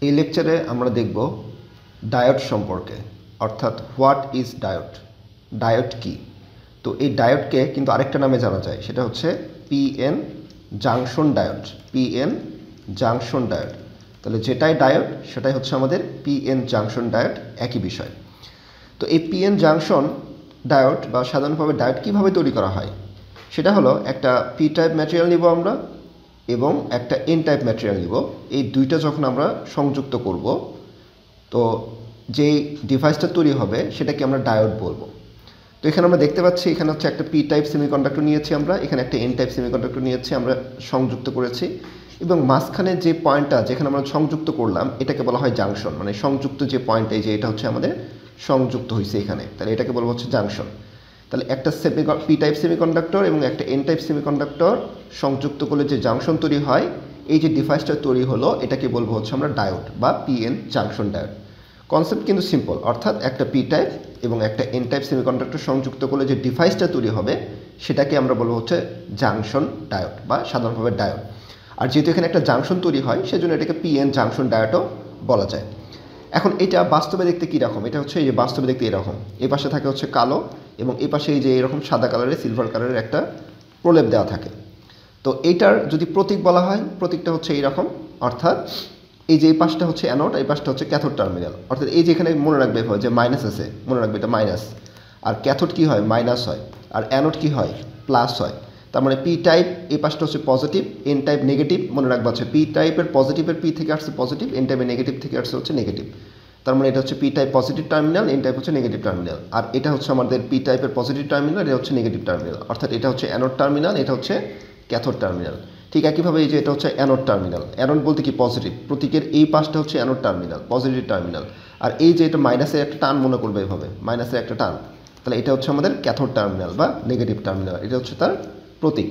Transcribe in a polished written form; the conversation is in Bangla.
এই লেকচারে আমরা দেখব ডায়োড সম্পর্কে, অর্থাৎ হোয়াট ইজ ডায়োড, ডায়োড কি। তো এই ডায়োডকে কিন্তু আরেকটা নামে জানা যায়, সেটা হচ্ছে PN junction diode. PN junction diode, তাহলে যেটাই ডায়োড সেটাই হচ্ছে আমাদের পিএন জাংশন ডায়োড, একই বিষয়। তো এই পিএন জাংশন ডায়োড বা সাধারণভাবে ডায়োড কীভাবে তৈরি করা হয়, সেটা হলো একটা পি টাইপ ম্যাটেরিয়াল নিব আমরা এবং একটা এন টাইপ ম্যাটেরিয়াল নিব। এই দুইটা যখন আমরা সংযুক্ত করব, তো যেই ডিভাইসটা তৈরি হবে সেটাকে আমরা ডায়োড বলবো। তো এখানে আমরা দেখতে পাচ্ছি এখানে হচ্ছে একটা পি টাইপ সেমিকন্ডাক্টর নিয়েছি আমরা, এখানে একটা এন টাইপ সেমিকন্ডাক্টর নিয়েছি, আমরা সংযুক্ত করেছি এবং মাঝখানে যে পয়েন্টটা যেখানে আমরা সংযুক্ত করলাম এটাকে বলা হয় জাংশন। মানে সংযুক্ত যে পয়েন্টটা, এই যে এটা হচ্ছে আমাদের সংযুক্ত হয়েছে এখানে, তাহলে এটাকে বলবো হচ্ছে জাংশন। তাহলে একটা পি টাইপ সেমিকন্ডাক্টর এবং একটা এন টাইপ সেমিকন্ডাক্টর সংযুক্ত করলে যে জাংশন তৈরি হয়, এই যে ডিভাইসটা তৈরি হলো এটাকে বলবো হচ্ছে আমরা ডায়োড বা পিএন জাংশন ডায়োড। কনসেপ্ট কিন্তু সিম্পল, অর্থাৎ একটা পি টাইপ এবং একটা এন টাইপ সেমিকন্ডাক্টর সংযুক্ত করলে যে ডিভাইসটা তৈরি হবে সেটাকে আমরা বলবো হচ্ছে জাংশন ডায়োড বা সাধারণভাবে ডায়োড। আর যেহেতু এখানে একটা জাংশন তৈরি হয় সেজন্য এটাকে পিএন জাংশন ডায়োডও বলা যায়। এখন এটা বাস্তবে দেখতে কীরকম, এটা হচ্ছে এই যে বাস্তবে দেখতে এরকম, এই পাশে থাকে হচ্ছে কালো এবং এই পাশে এই যে এরকম সাদা কালারের সিলভার কালারের একটা প্রলেপ দেওয়া থাকে। তো এইটার যদি প্রতীক বলা হয়, প্রতীকটা হচ্ছে এইরকম, অর্থাৎ এই যে এই পাশটা হচ্ছে অ্যানোড, এই পাশটা হচ্ছে ক্যাথোড টার্মিনাল। অর্থাৎ এই যে এখানে মনে রাখবে হয় যে মাইনাস আছে, মনে রাখবে এটা মাইনাস, আর ক্যাথোড কী হয় মাইনাস হয়, আর অ্যানোড কী হয় প্লাস হয়। তার মানে পি টাইপ এই পাশটা হচ্ছে পজিটিভ, এন টাইপ নেগেটিভ, মনে রাখবা হচ্ছে পি টাইপের পজিটিভের পি থেকে আসছে পজিটিভ, এন টাইপের নেগেটিভ থেকে আসছে হচ্ছে নেগেটিভ। তার মানে এটা হচ্ছে P type positive terminal, N type হচ্ছে নেগেটিভ টার্মিনাল, আর এটা হচ্ছে আমাদের পি টাইপের পজিটিভ টার্মিনাল, এটা হচ্ছে নেগেটিভ টার্মিনাল। অর্থাৎ এটা হচ্ছে অ্যানোড টার্মিনাল, এটা হচ্ছে ক্যাথোড টার্মিনাল। ঠিক একইভাবে এই যে এটা হচ্ছে অ্যানোড টার্মিনাল, অ্যানোড বলতে কি পজিটিভ, প্রতীকের এই পাশটা হচ্ছে অ্যানোড টার্মিনাল, পজিটিভ টার্মিনাল। আর এই যে এটা মাইনাসের একটা টান মনে করবে এভাবে, মাইনাসের একটা টান, তাহলে এটা হচ্ছে আমাদের ক্যাথোড টার্মিনাল বা নেগেটিভ টার্মিনাল, এটা হচ্ছে তার প্রতীক।